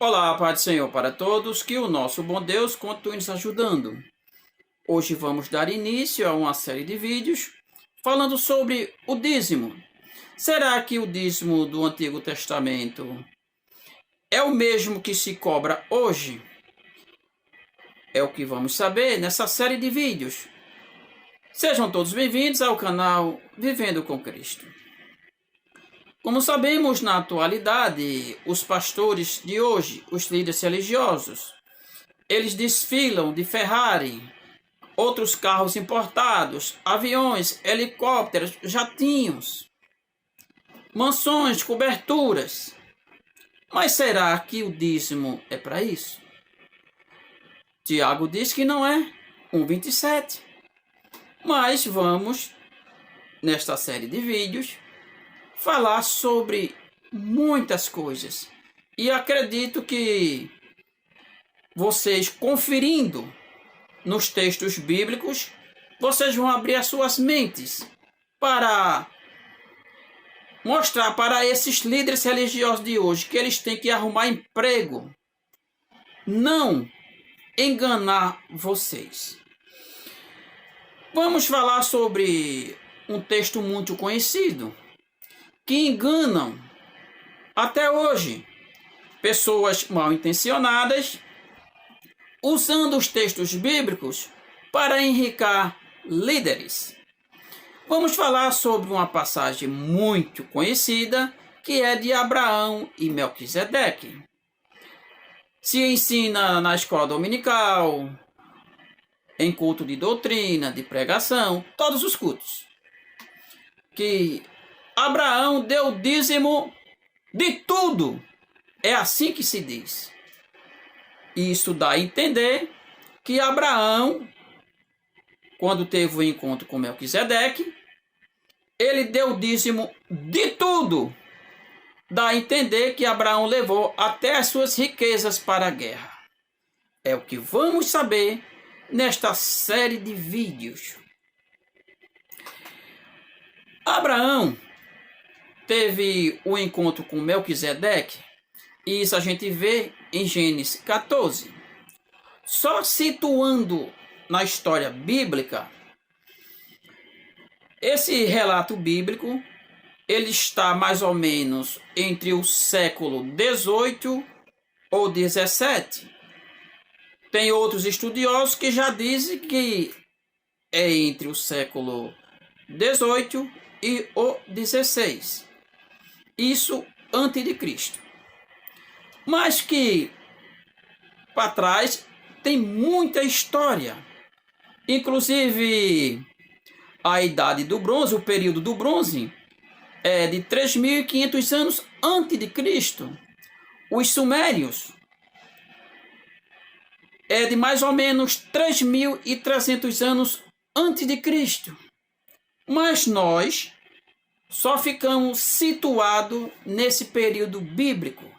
Olá, Pai do Senhor para todos, que o nosso bom Deus continue nos ajudando. Hoje vamos dar início a uma série de vídeos falando sobre o dízimo. Será que o dízimo do Antigo Testamento é o mesmo que se cobra hoje? É o que vamos saber nessa série de vídeos. Sejam todos bem-vindos ao canal Vivendo com Cristo. Como sabemos, na atualidade, os pastores de hoje, os líderes religiosos, eles desfilam de Ferrari, outros carros importados, aviões, helicópteros, jatinhos, mansões, coberturas. Mas será que o dízimo é para isso? Tiago diz que não é, 1,27. Mas vamos, nesta série de vídeos, falar sobre muitas coisas. E acredito que vocês, conferindo nos textos bíblicos, vocês vão abrir as suas mentes para mostrar para esses líderes religiosos de hoje que eles têm que arrumar emprego, não enganar vocês. Vamos falar sobre um texto muito conhecido, que enganam até hoje pessoas mal intencionadas, usando os textos bíblicos para enriquecer líderes. Vamos falar sobre uma passagem muito conhecida, que é de Abraão e Melquisedeque. Se ensina na escola dominical, em culto de doutrina, de pregação, todos os cultos, que Abraão deu dízimo de tudo. É assim que se diz. Isso dá a entender que Abraão, quando teve o encontro com Melquisedeque, ele deu dízimo de tudo. Dá a entender que Abraão levou até as suas riquezas para a guerra. É o que vamos saber nesta série de vídeos. Abraão teve o encontro com Melquisedeque, e isso a gente vê em Gênesis 14. Só situando na história bíblica, esse relato bíblico, ele está mais ou menos entre o século 18 ou 17. Tem outros estudiosos que já dizem que é entre o século 18 e o 16. Isso antes de Cristo. Mas que para trás tem muita história. Inclusive a idade do bronze, o período do bronze, é de 3.500 anos antes de Cristo. Os sumérios é de mais ou menos 3.300 anos antes de Cristo. Mas nós só ficamos situados nesse período bíblico.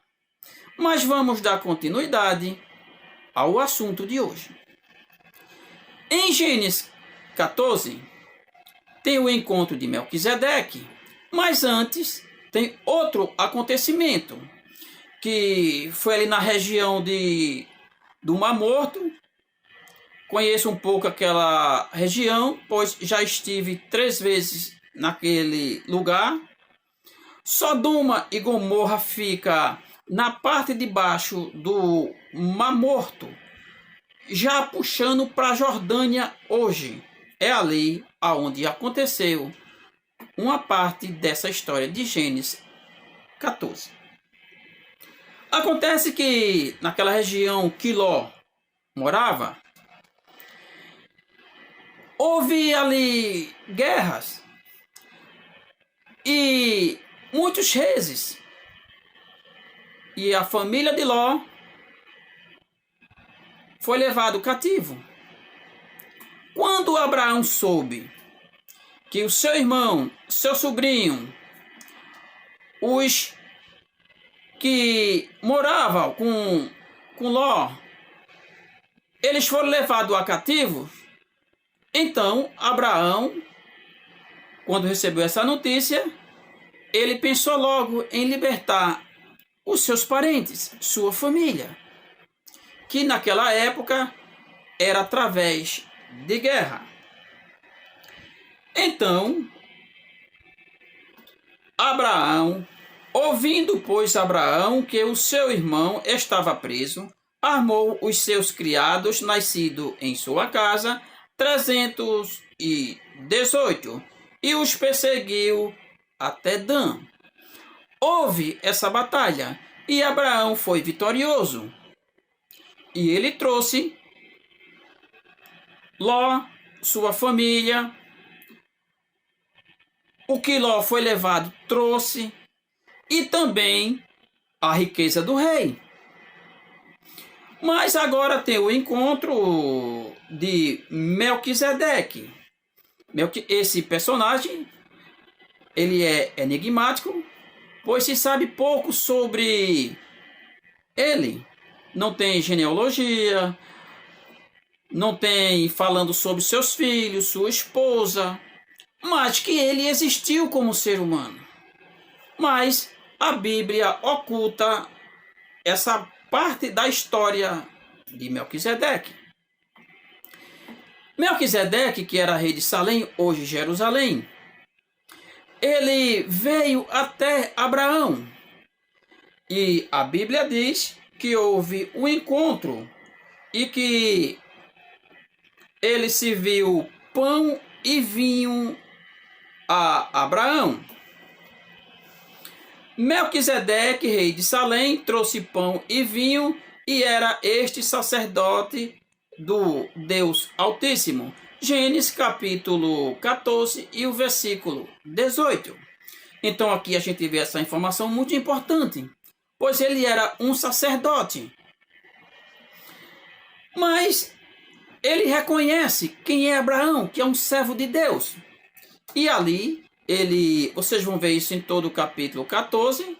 Mas vamos dar continuidade ao assunto de hoje. Em Gênesis 14, tem o encontro de Melquisedeque, mas antes tem outro acontecimento, que foi ali na região do Mar Morto. Conheço um pouco aquela região, pois já estive 3 vezes naquele lugar. Sodoma e Gomorra fica na parte de baixo do Mar Morto, já puxando para a Jordânia hoje. É ali aonde aconteceu uma parte dessa história de Gênesis 14. Acontece que naquela região que Ló morava, houve ali guerras e muitos reis. E a família de Ló foi levado cativo. Quando Abraão soube que o seu irmão, seu sobrinho, os que moravam com Ló, eles foram levados a cativo, então Abraão, quando recebeu essa notícia, ele pensou logo em libertar os seus parentes, sua família, que naquela época era através de guerra. Então, Abraão, ouvindo, pois, Abraão que o seu irmão estava preso, armou os seus criados, nascido em sua casa, 318, e os perseguiu até Dan. Houve essa batalha, e Abraão foi vitorioso. E ele trouxe Ló, sua família. O que Ló foi levado, trouxe. E também a riqueza do rei. Mas agora tem o encontro de Melquisedeque. Esse personagem, ele é enigmático, pois se sabe pouco sobre ele. Não tem genealogia, não tem falando sobre seus filhos, sua esposa, mas que ele existiu como ser humano. Mas a Bíblia oculta essa parte da história de Melquisedeque. Melquisedeque, que era rei de Salém, hoje Jerusalém, ele veio até Abraão. E a Bíblia diz que houve um encontro e que ele serviu pão e vinho a Abraão. Melquisedeque, rei de Salém, trouxe pão e vinho e era este sacerdote do Deus Altíssimo. Gênesis capítulo 14 e o versículo 18. Então aqui a gente vê essa informação muito importante, pois ele era um sacerdote. Mas ele reconhece quem é Abraão, que é um servo de Deus. E ali, vocês vão ver isso em todo o capítulo 14,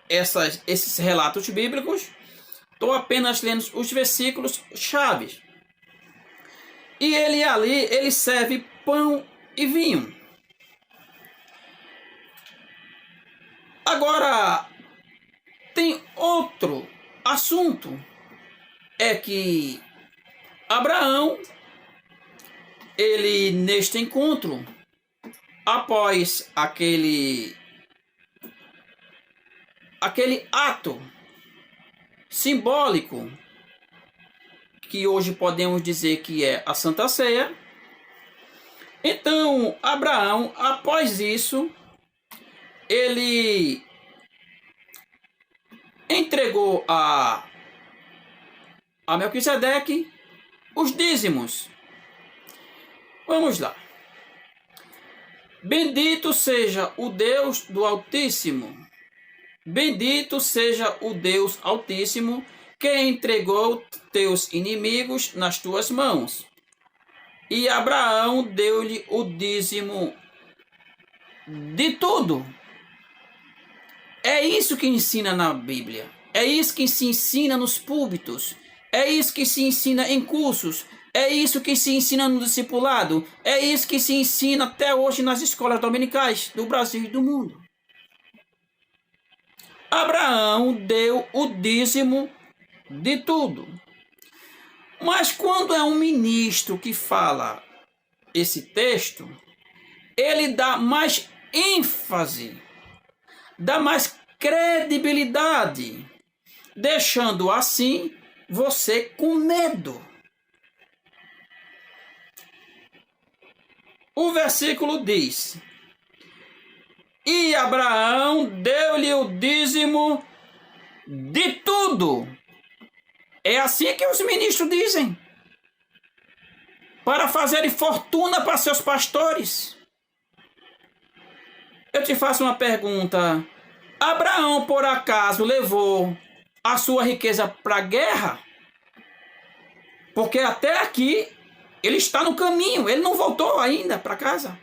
esses relatos bíblicos. Estou apenas lendo os versículos chaves. E ele serve pão e vinho. Agora, tem outro assunto. É que Abraão, ele neste encontro, após aquele ato simbólico, que hoje podemos dizer que é a Santa Ceia, então Abraão, após isso, ele entregou a Melquisedeque os dízimos. Vamos lá. Bendito seja o Deus do Altíssimo. Bendito seja o Deus Altíssimo, que entregou teus inimigos nas tuas mãos. E Abraão deu-lhe o dízimo de tudo. É isso que ensina na Bíblia. É isso que se ensina nos púlpitos. É isso que se ensina em cursos. É isso que se ensina no discipulado. É isso que se ensina até hoje nas escolas dominicais do Brasil e do mundo. Abraão deu o dízimo de tudo. Mas quando é um ministro que fala esse texto, ele dá mais ênfase, dá mais credibilidade, deixando assim você com medo. O versículo diz: e Abraão deu-lhe o dízimo de tudo. É assim que os ministros dizem, para fazerem fortuna para seus pastores. Eu te faço uma pergunta: Abraão, por acaso, levou a sua riqueza para a guerra? Porque até aqui ele está no caminho, ele não voltou ainda para casa.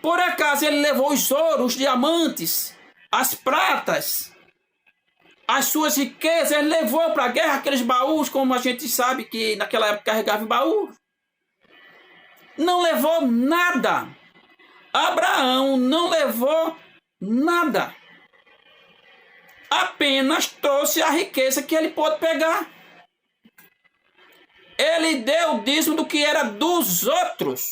Por acaso ele levou os ouros, os diamantes, as pratas, as suas riquezas, ele levou para a guerra aqueles baús, como a gente sabe que naquela época carregava em baú? Não levou nada. Abraão não levou nada. apenas trouxe a riqueza que ele pôde pegar. Ele deu o dízimo do que era dos outros.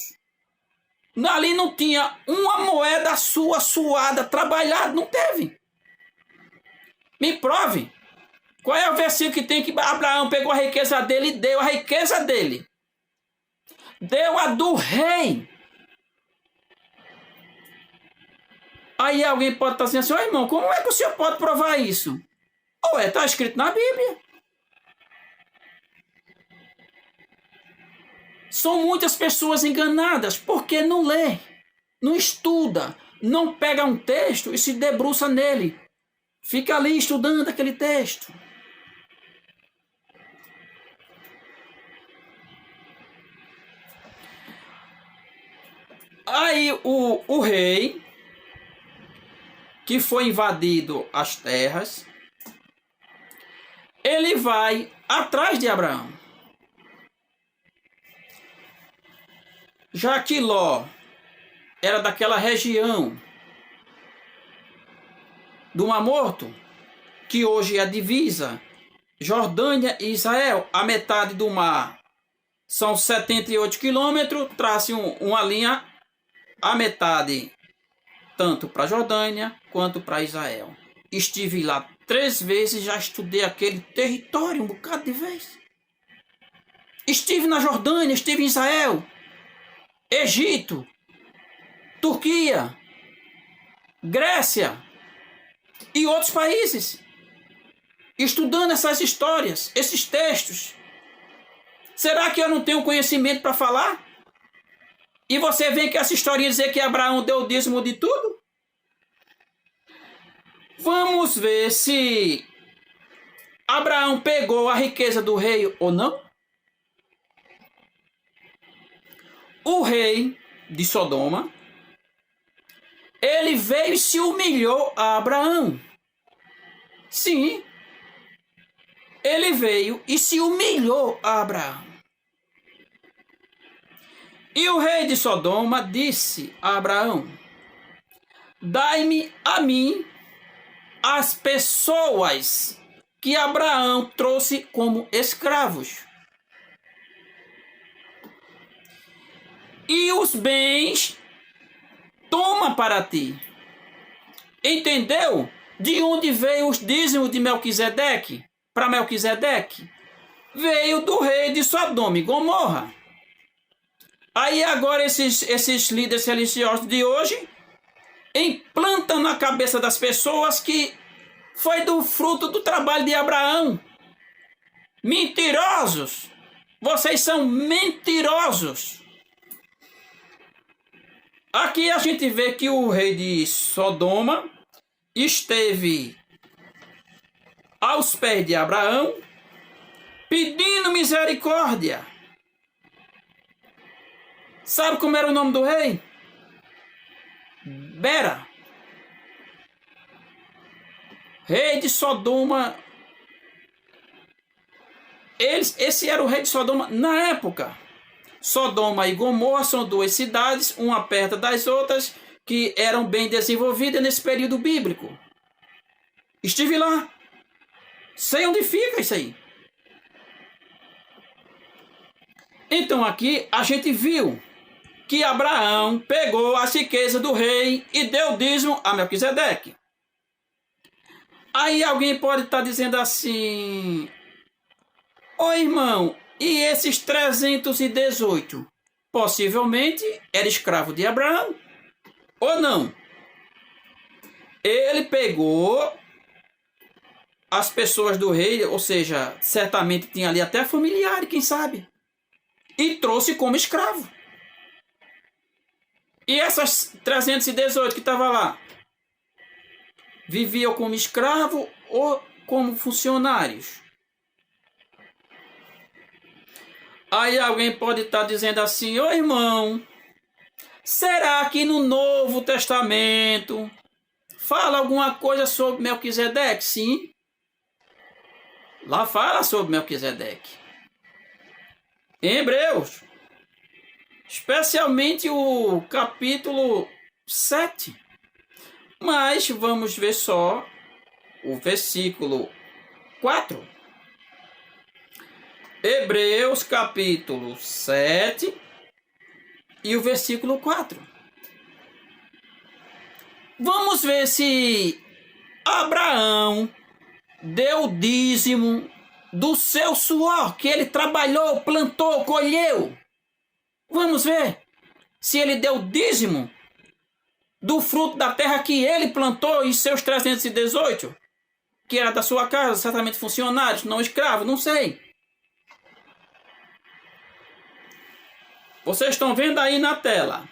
Ali não tinha uma moeda sua, suada, trabalhada, não teve. Me prove. Qual é o versículo que tem que Abraão pegou a riqueza dele e deu a riqueza dele? Deu a do rei. Aí alguém pode estar dizendo assim, ô irmão, como é que o senhor pode provar isso? Ou está escrito na Bíblia. São muitas pessoas enganadas porque não lê, não estuda, não pega um texto e se debruça nele. Fica ali estudando aquele texto. Aí o rei, que foi invadido as terras, ele vai atrás de Abraão. Já que Ló era daquela região do Mar Morto, que hoje é a divisa Jordânia e Israel, a metade do mar são 78 quilômetros, trace uma linha a metade, tanto para Jordânia quanto para Israel. Estive lá 3 vezes, já estudei aquele território um bocado de vez. Estive na Jordânia, estive em Israel, Egito, Turquia, Grécia e outros países, estudando essas histórias, esses textos. Será que eu não tenho conhecimento para falar? E você vem com essa historinha dizer que Abraão deu o dízimo de tudo? Vamos ver se Abraão pegou a riqueza do rei ou não. O rei de Sodoma, ele veio e se humilhou a Abraão. Sim, ele veio e se humilhou a Abraão. E o rei de Sodoma disse a Abraão: dai-me a mim as pessoas que Abraão trouxe como escravos, e os bens toma para ti. Entendeu? De onde veio os dízimos de Melquisedeque? Para Melquisedeque? Veio do rei de Sodoma e Gomorra. Aí agora esses líderes religiosos de hoje implantam na cabeça das pessoas que foi do fruto do trabalho de Abraão. Mentirosos! Vocês são mentirosos! Aqui a gente vê que o rei de Sodoma esteve aos pés de Abraão pedindo misericórdia. Sabe como era o nome do rei? Bera. Rei de Sodoma. Esse era o rei de Sodoma na época. Sodoma e Gomorra são 2 cidades, uma perto das outras, que eram bem desenvolvidas nesse período bíblico. Estive lá. Sei onde fica isso aí. Então aqui a gente viu que Abraão pegou a riqueza do rei e deu dízimo a Melquisedeque. Aí alguém pode estar dizendo assim: ô irmão, e esses 318? Possivelmente era escravo de Abraão, ou não? Ele pegou as pessoas do rei, ou seja, certamente tinha ali até familiar, quem sabe, e trouxe como escravo. E essas 318 que estavam lá, viviam como escravo ou como funcionários? Aí alguém pode estar dizendo assim: ô irmão, será que no Novo Testamento fala alguma coisa sobre Melquisedeque? Sim. Lá fala sobre Melquisedeque. Em Hebreus. Especialmente o capítulo 7. Mas vamos ver só o versículo 4. Hebreus capítulo 7 e o versículo 4. Vamos ver se Abraão deu o dízimo do seu suor, que ele trabalhou, plantou, colheu. Vamos ver se ele deu o dízimo do fruto da terra que ele plantou em seus 318, que era da sua casa, certamente funcionários, não escravos, não sei. Vocês estão vendo aí na tela.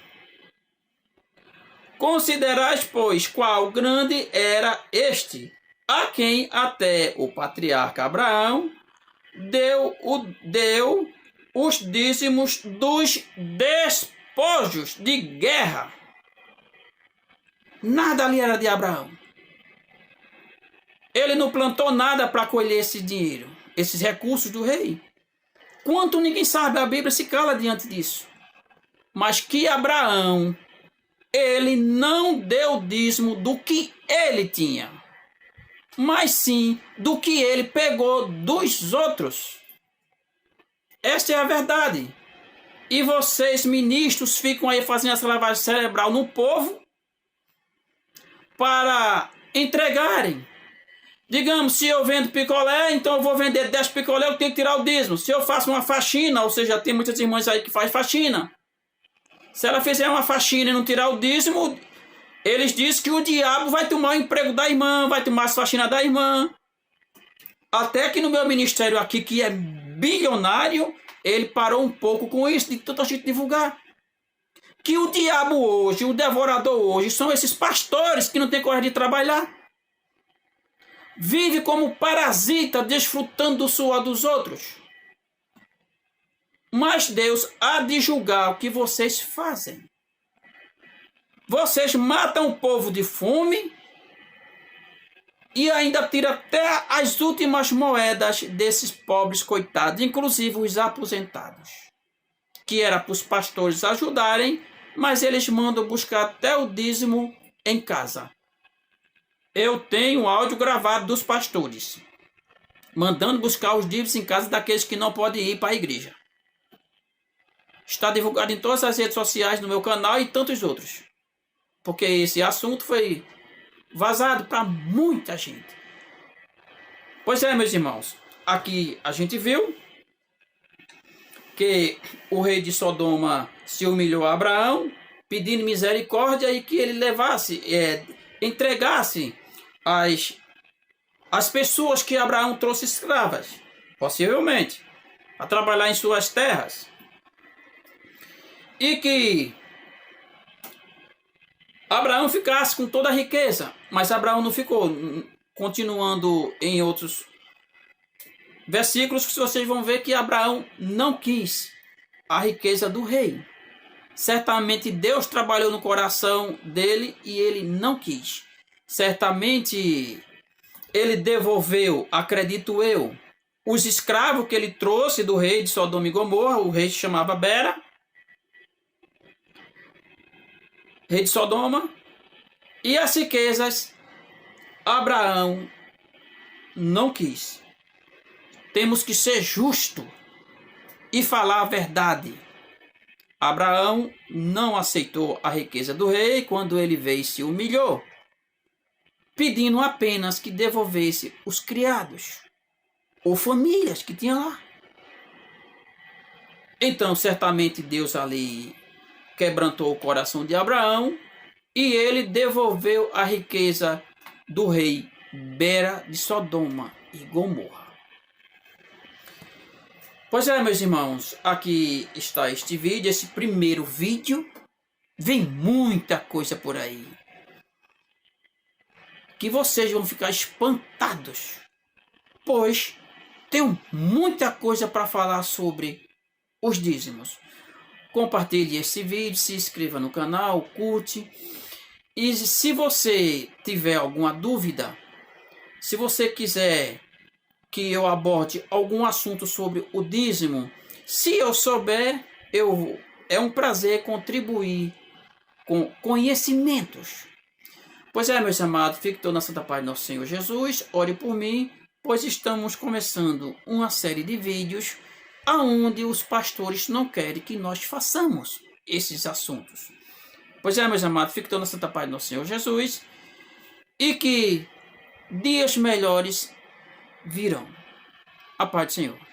Considerais, pois, qual grande era este, a quem até o patriarca Abraão deu os dízimos dos despojos de guerra. Nada ali era de Abraão. Ele não plantou nada para colher esse dinheiro, esses recursos do rei. Quanto ninguém sabe, a Bíblia se cala diante disso. Mas que Abraão, ele não deu dízimo do que ele tinha, mas sim do que ele pegou dos outros. Esta é a verdade. E vocês, ministros, ficam aí fazendo essa lavagem cerebral no povo para entregarem. Digamos, se eu vendo picolé, então eu vou vender 10 picolé, eu tenho que tirar o dízimo. Se eu faço uma faxina, ou seja, tem muitas irmãs aí que faz faxina. Se ela fizer uma faxina e não tirar o dízimo, eles dizem que o diabo vai tomar o emprego da irmã, vai tomar a faxina da irmã. Até que no meu ministério aqui, que é bilionário, ele parou um pouco com isso, de tanta gente divulgar. Que o diabo hoje, o devorador hoje, são esses pastores que não têm coragem de trabalhar. Vive como parasita, desfrutando do suor dos outros. Mas Deus há de julgar o que vocês fazem. Vocês matam o povo de fome e ainda tiram até as últimas moedas desses pobres coitados, inclusive os aposentados, que era para os pastores ajudarem, mas eles mandam buscar até o dízimo em casa. Eu tenho áudio gravado dos pastores mandando buscar os dízimos em casa daqueles que não podem ir para a igreja. Está divulgado em todas as redes sociais, no meu canal e tantos outros. Porque esse assunto foi vazado para muita gente. Pois é, meus irmãos. Aqui a gente viu que o rei de Sodoma se humilhou a Abraão, pedindo misericórdia e que ele levasse, entregasse as pessoas que Abraão trouxe escravas, possivelmente, a trabalhar em suas terras. E que Abraão ficasse com toda a riqueza, mas Abraão não ficou. Continuando em outros versículos, que vocês vão ver que Abraão não quis a riqueza do rei. Certamente Deus trabalhou no coração dele e ele não quis. Certamente ele devolveu, acredito eu, os escravos que ele trouxe do rei de Sodoma e Gomorra. O rei se chamava Bera, rei de Sodoma, e as riquezas Abraão não quis. Temos que ser justo e falar a verdade. Abraão não aceitou a riqueza do rei quando ele veio e se humilhou, pedindo apenas que devolvesse os criados ou famílias que tinha lá. Então, certamente Deus ali quebrantou o coração de Abraão e ele devolveu a riqueza do rei Bera de Sodoma e Gomorra. Pois é, meus irmãos, aqui está este vídeo, esse primeiro vídeo. Vem muita coisa por aí, que vocês vão ficar espantados, pois tenho muita coisa para falar sobre os dízimos. Compartilhe esse vídeo, se inscreva no canal, curte. E se você tiver alguma dúvida, se você quiser que eu aborde algum assunto sobre o dízimo, se eu souber, é um prazer contribuir com conhecimentos. Pois é, meus amados, fique todos na santa paz do nosso Senhor Jesus. Ore por mim, pois estamos começando uma série de vídeos aonde os pastores não querem que nós façamos esses assuntos. Pois é, meus amados, fique todos na santa paz do nosso Senhor Jesus e que dias melhores virão. A paz do Senhor.